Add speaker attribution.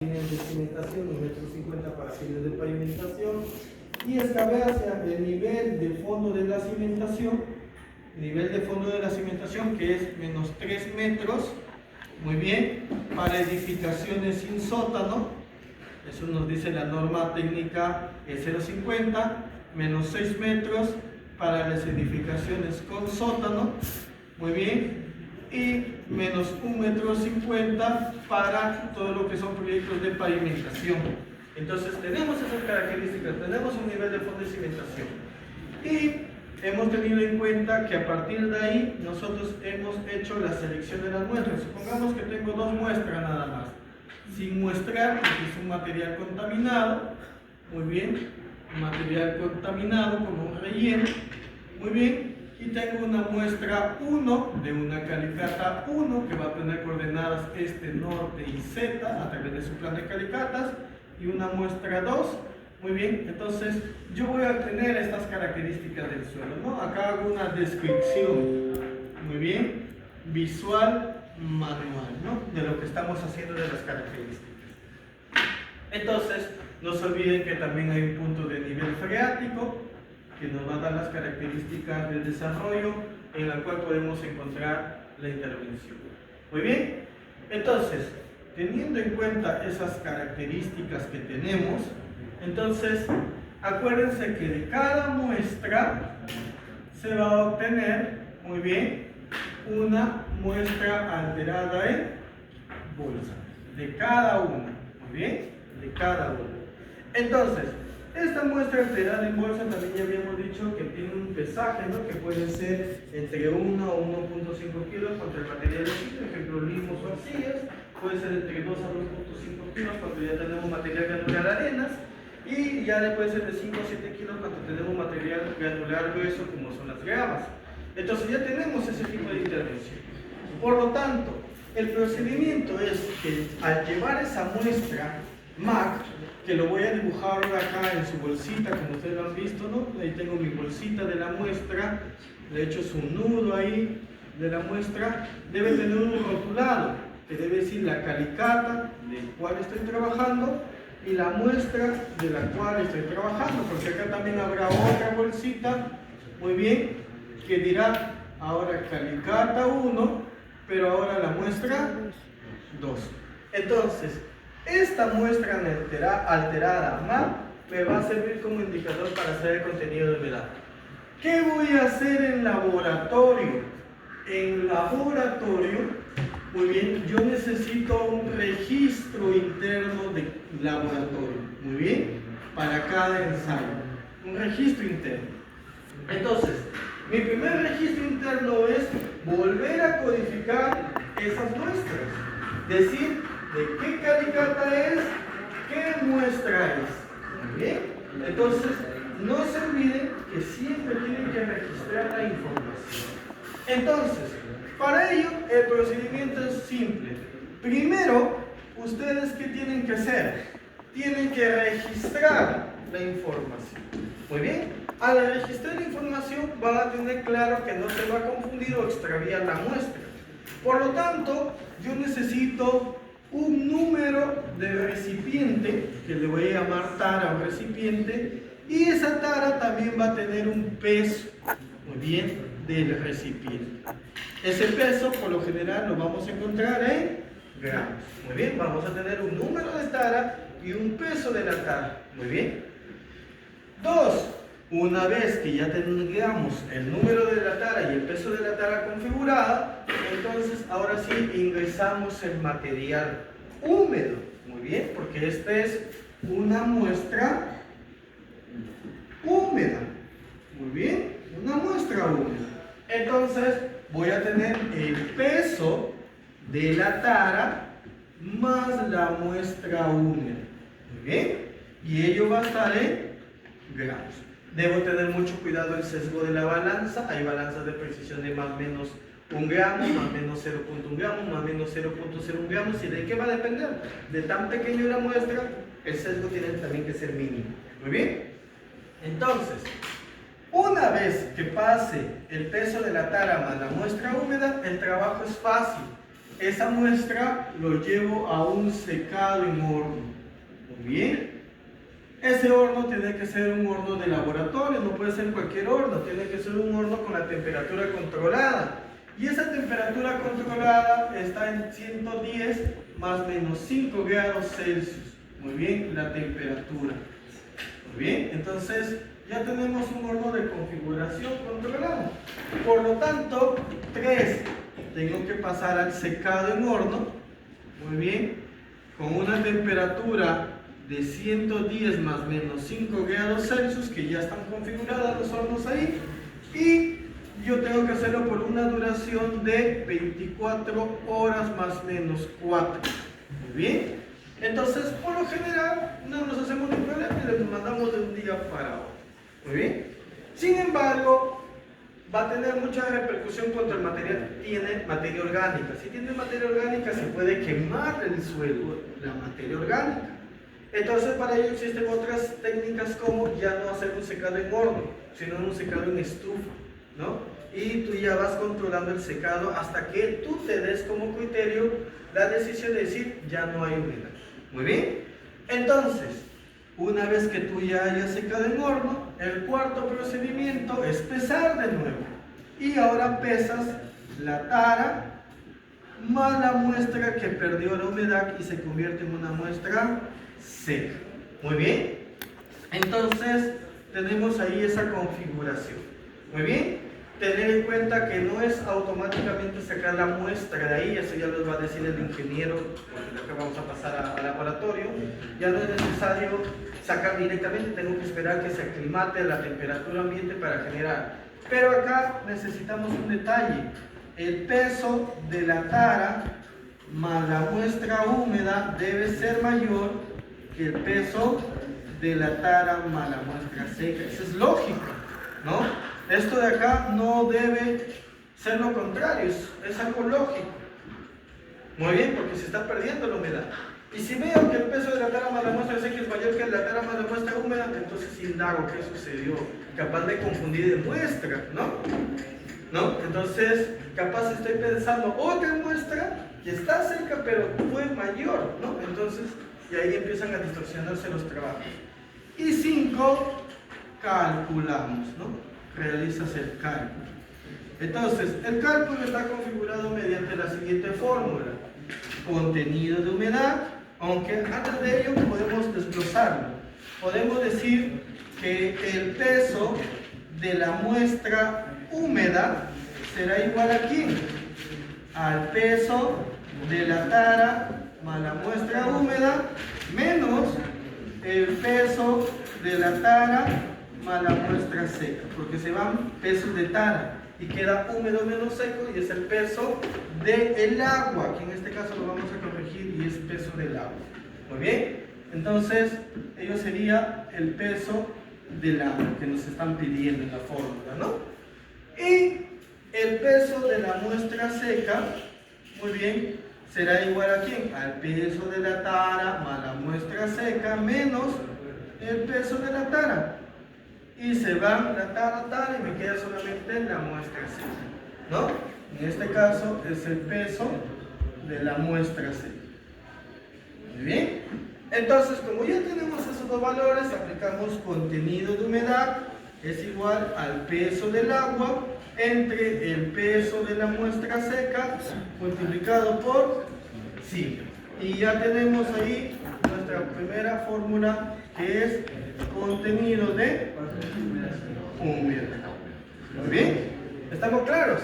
Speaker 1: Fines de cimentación, 1,50 m para fines de pavimentación, y escabé hacia el nivel de fondo de la cimentación, que es menos 3 metros, muy bien, para edificaciones sin sótano. Eso nos dice la norma técnica 050, menos 6 metros para las edificaciones con sótano, muy bien, y menos 1,50 m para todo lo que son proyectos de pavimentación. Entonces tenemos esas características, tenemos un nivel de fondo de cimentación y hemos tenido en cuenta que a partir de ahí nosotros hemos hecho la selección de las muestras. Supongamos que tengo 2 muestras nada más, sin muestrar, porque es un material contaminado, muy bien, un material contaminado como un relleno, muy bien. Y tengo una muestra 1 de una calicata 1 que va a tener coordenadas este, norte y z a través de su plan de calicatas, y una muestra 2, muy bien. Entonces yo voy a obtener estas características del suelo, ¿no? Acá hago una descripción, muy bien, visual, manual, ¿no? De lo que estamos haciendo de las características. Entonces no se olviden que también hay un punto de nivel freático que nos va a dar las características del desarrollo en la cual podemos encontrar la intervención. Muy bien, entonces, teniendo en cuenta esas características que tenemos, entonces, acuérdense que de cada muestra se va a obtener, muy bien, una muestra alterada en bolsa. De cada una, muy bien, de cada una. Entonces, esta muestra alterada en bolsa también ya habíamos dicho que tiene un pesaje, ¿no? Que puede ser entre 1 o 1,5 kilos contra el material de sitio, ejemplo limos o arcillas, puede ser entre 2 a 2,5 kilos cuando ya tenemos material granular arenas, y ya puede ser de 5 a 7 kilos cuando tenemos material granular grueso como son las gravas. Entonces ya tenemos ese tipo de intervención. Por lo tanto, el procedimiento es que al llevar esa muestra MAC, que lo voy a dibujar acá en su bolsita, como ustedes lo han visto, ¿no? Ahí tengo mi bolsita de la muestra, le he hecho su nudo ahí de la muestra, debe tener un rotulado, que debe decir la calicata del cual estoy trabajando y la muestra de la cual estoy trabajando, porque acá también habrá otra bolsita, muy bien, que dirá ahora calicata 1, pero ahora la muestra 2. Entonces, esta muestra alterada MAC me va a servir como indicador para hacer el contenido de humedad. ¿Qué voy a hacer en laboratorio? En laboratorio, muy bien, yo necesito un registro interno de laboratorio, muy bien, para cada ensayo, un registro interno. Entonces, mi primer registro interno es volver a codificar esas muestras, decir de qué calicata es, qué muestra es. Muy bien. Entonces, no se olviden que siempre tienen que registrar la información. Entonces, para ello, el procedimiento es simple. Primero, ¿ustedes qué tienen que hacer? Tienen que registrar la información. Muy bien. Al registrar la información, van a tener claro que no se va a confundir o extraviar la muestra. Por lo tanto, yo necesito un número de recipiente, que le voy a llamar tara o recipiente, y esa tara también va a tener un peso, muy bien, del recipiente. Ese peso, por lo general, lo vamos a encontrar en gramos. Muy bien, vamos a tener un número de tara y un peso de la tara. Muy bien. 2. Una vez que ya tengamos el número de la tara y el peso de la tara configurada, entonces ahora sí ingresamos el material húmedo. Muy bien, porque esta es una muestra húmeda. Muy bien, una muestra húmeda. Entonces voy a tener el peso de la tara más la muestra húmeda. Muy bien, y ello va a estar en gramos. Debo tener mucho cuidado el sesgo de la balanza. Hay balanzas de precisión de más o menos 1 gramo, más o menos 0,1 gramos, más o menos 0,01 gramos. ¿Y de qué va a depender? De tan pequeño la muestra, el sesgo tiene también que ser mínimo. Muy bien. Entonces, una vez que pase el peso de la tara más la muestra húmeda, el trabajo es fácil. esa muestra lo llevo a un secado en horno. Muy bien. Ese horno tiene que ser un horno de laboratorio, no puede ser cualquier horno, tiene que ser un horno con la temperatura controlada. Y esa temperatura controlada está en 110 más menos 5 grados Celsius. Muy bien, la temperatura. Muy bien, entonces ya tenemos un horno de configuración controlada. Por lo tanto, 3, tengo que pasar al secado en horno. Muy bien, con una temperatura de 110 más menos 5 grados Celsius, que ya están configurados los hornos ahí. Y yo tengo que hacerlo por una duración de 24 horas más menos 4. Muy bien. Entonces, por lo general, no nos hacemos ningún problema y les mandamos de un día para otro. Muy bien. Sin embargo, va a tener mucha repercusión cuando el material tiene materia orgánica. Si tiene materia orgánica, se puede quemar el suelo, la materia orgánica. Entonces, para ello existen otras técnicas como ya no hacer un secado en horno, sino un secado en estufa, ¿no? Y tú ya vas controlando el secado hasta que tú te des como criterio la decisión de decir ya no hay humedad. Muy bien. Entonces, una vez que tú ya hayas secado en horno, el cuarto procedimiento es pesar de nuevo. Y ahora pesas la tara más la muestra que perdió la humedad y se convierte en una muestra seca. Muy bien. Entonces, tenemos ahí esa configuración. Muy bien. Tener en cuenta que no es automáticamente sacar la muestra de ahí, eso ya les va a decir el ingeniero, porque acá vamos a pasar al laboratorio. Ya no es necesario sacar directamente, tengo que esperar que se aclimate la temperatura ambiente para generar. Pero acá necesitamos un detalle: el peso de la tara más la muestra húmeda debe ser mayor que el peso de la tara más la muestra seca. Eso es lógico, ¿no? Esto de acá no debe ser lo contrario, es algo lógico. Muy bien, porque se está perdiendo la humedad. Y si veo que el peso de la tara más la muestra seca es mayor que la tara más la muestra húmeda, entonces indago qué sucedió. Capaz de confundir de muestra, ¿no? Entonces, capaz estoy pensando otra muestra que está cerca, pero fue mayor, ¿no? Entonces, y ahí empiezan a distorsionarse los trabajos. Y 5, calculamos, ¿no? Realizas el cálculo. Entonces, el cálculo está configurado mediante la siguiente fórmula: contenido de humedad, aunque antes de ello podemos desglosarlo. Podemos decir que el peso de la muestra húmeda será igual a ¿quién? Al peso de la tara más la muestra húmeda menos el peso de la tara más la muestra seca, porque se van pesos de tara y queda húmedo menos seco, y es el peso del agua, que en este caso lo vamos a corregir y es peso del agua. Muy bien, entonces ello sería el peso del agua que nos están pidiendo en la fórmula, ¿no? Y el peso de la muestra seca, muy bien, será igual a ¿quién? Al peso de la tara más la muestra seca menos el peso de la tara. Y se van la tara y me queda solamente la muestra seca, ¿no? En este caso es el peso de la muestra seca. Muy bien. Entonces, como ya tenemos esos dos valores, aplicamos contenido de humedad es igual al peso del agua entre el peso de la muestra seca multiplicado por 5. Y ya tenemos ahí nuestra primera fórmula, que es contenido de humedad. Muy bien. ¿Estamos claros?